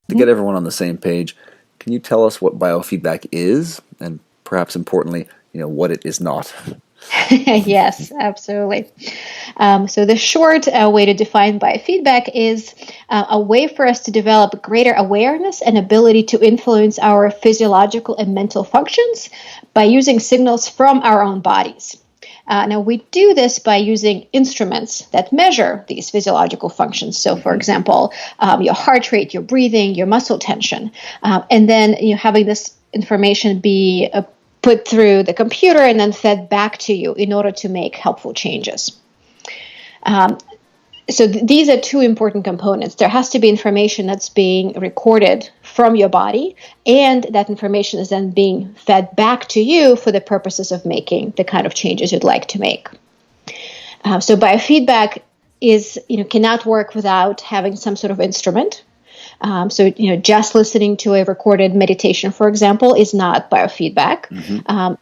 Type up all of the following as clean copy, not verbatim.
To get everyone on the same page, can you tell us what biofeedback is, and perhaps importantly, what it is not? Yes, absolutely. So the short way to define biofeedback is a way for us to develop greater awareness and ability to influence our physiological and mental functions by using signals from our own bodies. Now, we do this by using instruments that measure these physiological functions. So, for example, your heart rate, your breathing, your muscle tension, and then having this information be put through the computer and then fed back to you in order to make helpful changes. So these are two important components. There has to be information that's being recorded from your body, and that information is then being fed back to you for the purposes of making the kind of changes you'd like to make. So biofeedback cannot work without having some sort of instrument. So just listening to a recorded meditation, for example, is not biofeedback.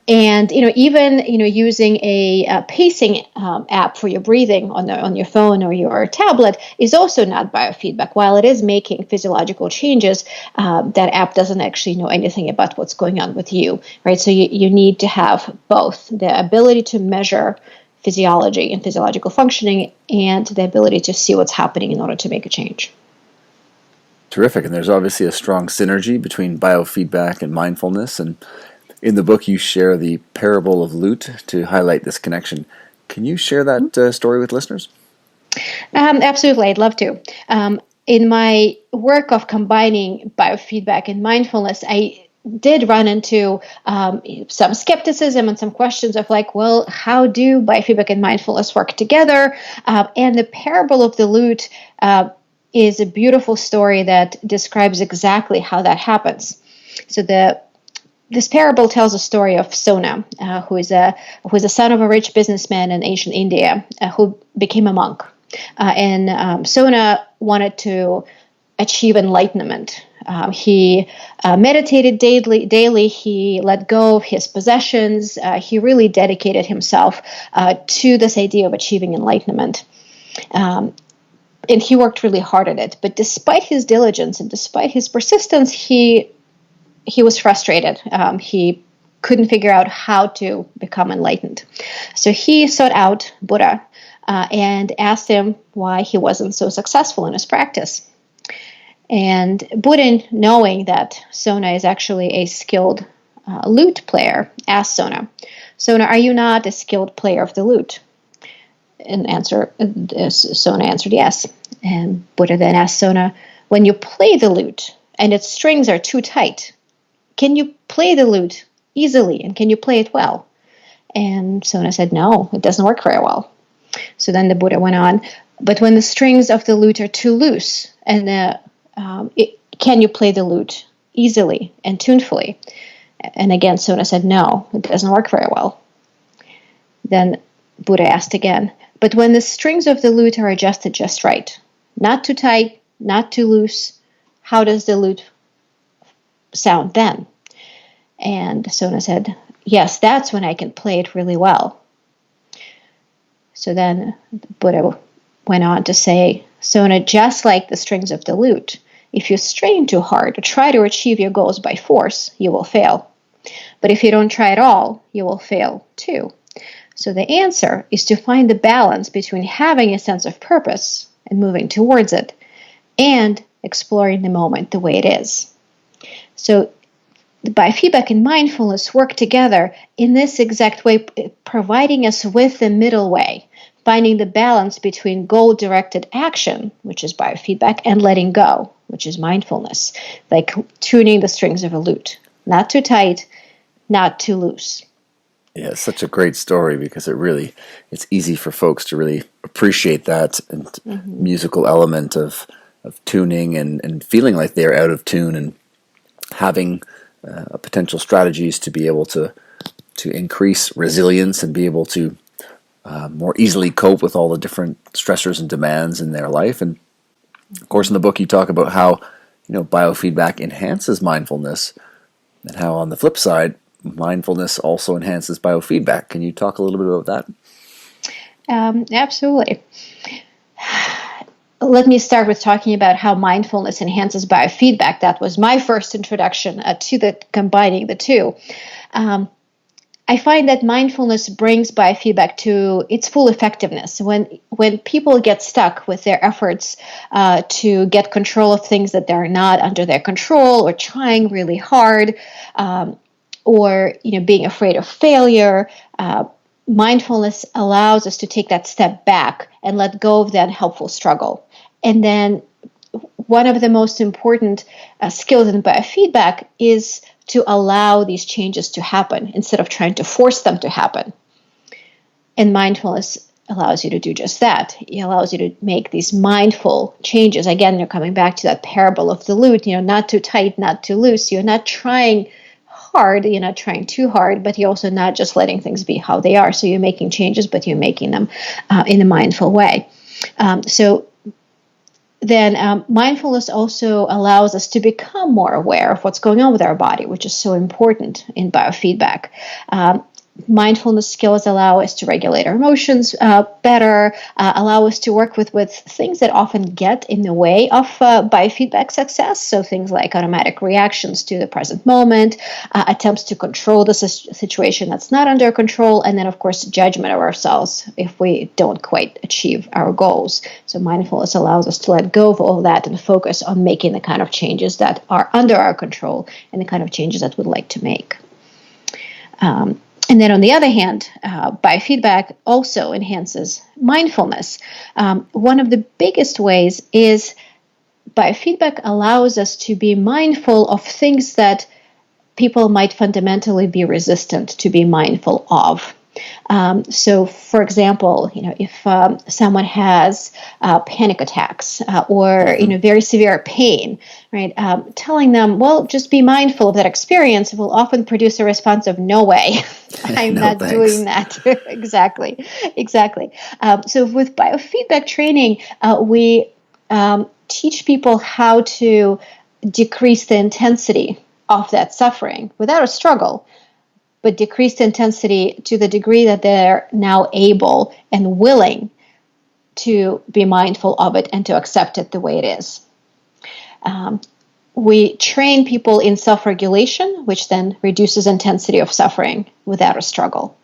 And even using a pacing app for your breathing on your phone or your tablet is also not biofeedback. While it is making physiological changes, that app doesn't actually know anything about what's going on with you, right? So you need to have both the ability to measure physiology and physiological functioning and the ability to see what's happening in order to make a change. Terrific. And there's obviously a strong synergy between biofeedback and mindfulness. And in the book, you share the parable of Lute to highlight this connection. Can you share that story with listeners? Absolutely. I'd love to. In my work of combining biofeedback and mindfulness, I did run into some skepticism and some questions of how do biofeedback and mindfulness work together? And the parable of the Lute is a beautiful story that describes exactly how that happens. So this parable tells a story of Sona, who is a son of a rich businessman in ancient India, who became a monk. And Sona wanted to achieve enlightenment. He meditated daily. He let go of his possessions. He really dedicated himself to this idea of achieving enlightenment. And he worked really hard at it. But despite his diligence and despite his persistence, he was frustrated. He couldn't figure out how to become enlightened. So he sought out Buddha and asked him why he wasn't so successful in his practice. And Buddha, knowing that Sona is actually a skilled lute player, asked Sona, are you not a skilled player of the lute? And Sona answered yes. And Buddha then asked Sona, when you play the lute and its strings are too tight, can you play the lute easily and can you play it well? And Sona said, no, it doesn't work very well. So then the Buddha went on, but when the strings of the lute are too loose, and can you play the lute easily and tunefully? And again, Sona said, no, it doesn't work very well. Then Buddha asked again, but when the strings of the lute are adjusted just right, not too tight, not too loose, how does the lute sound then? And Sona said, yes, that's when I can play it really well. So then Buddha went on to say, Sona, just like the strings of the lute, if you strain too hard to try to achieve your goals by force, you will fail. But if you don't try at all, you will fail too. So the answer is to find the balance between having a sense of purpose and moving towards it and exploring the moment the way it is. So biofeedback and mindfulness work together in this exact way, providing us with the middle way, finding the balance between goal-directed action, which is biofeedback, and letting go, which is mindfulness, like tuning the strings of a lute. Not too tight, not too loose. Yeah, it's such a great story because it's easy for folks to really appreciate that and musical element of tuning and feeling like they're out of tune and having potential strategies to be able to increase resilience and be able to more easily cope with all the different stressors and demands in their life. And of course, in the book, you talk about how biofeedback enhances mindfulness and how on the flip side, mindfulness also enhances biofeedback. Can you talk a little bit about that? Absolutely. let me start with talking about how mindfulness enhances biofeedback. That was my first introduction to combining the two. I find that mindfulness brings biofeedback to its full effectiveness. When people get stuck with their efforts to get control of things that they're not under their control, or trying really hard, or being afraid of failure, mindfulness allows us to take that step back and let go of that helpful struggle. And then one of the most important skills in biofeedback is to allow these changes to happen instead of trying to force them to happen. And mindfulness allows you to do just that. It allows you to make these mindful changes. Again, you're coming back to that parable of the lute, not too tight, not too loose. You're not trying hard, you're not trying too hard, but you're also not just letting things be how they are. So you're making changes, but you're making them in a mindful way. Then mindfulness also allows us to become more aware of what's going on with our body, which is so important in biofeedback. Mindfulness skills allow us to regulate our emotions better, allow us to work with things that often get in the way of biofeedback success. So things like automatic reactions to the present moment, attempts to control the situation that's not under control, and then, of course, judgment of ourselves if we don't quite achieve our goals. So mindfulness allows us to let go of all of that and focus on making the kind of changes that are under our control and the kind of changes that we'd like to make. And then on the other hand, biofeedback also enhances mindfulness. One of the biggest ways is biofeedback allows us to be mindful of things that people might fundamentally be resistant to be mindful of. So, for example, if someone has panic attacks or very severe pain, right? Telling them, well, just be mindful of that experience will often produce a response of no way, I'm not doing that. Exactly. So with biofeedback training, we teach people how to decrease the intensity of that suffering without a struggle, but decrease the intensity to the degree that they're now able and willing to be mindful of it and to accept it the way it is. We train people in self-regulation, which then reduces intensity of suffering without a struggle.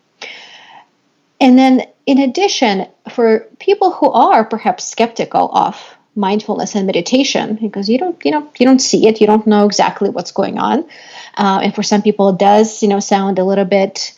And then, in addition, for people who are perhaps skeptical of mindfulness and meditation, because you don't see it, you don't know exactly what's going on, and for some people it does, sound a little bit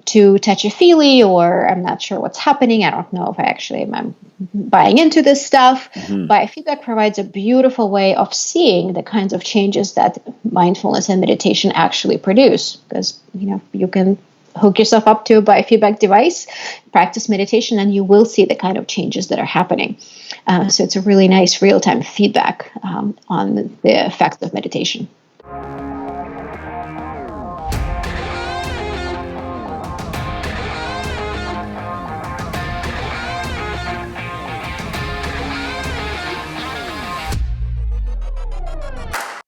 too touchy-feely, or I'm not sure what's happening. I don't know if I'm buying into this stuff. Mm-hmm. Biofeedback provides a beautiful way of seeing the kinds of changes that mindfulness and meditation actually produce, because you can hook yourself up to a biofeedback device, practice meditation, and you will see the kind of changes that are happening. So it's a really nice real-time feedback on the effect of meditation.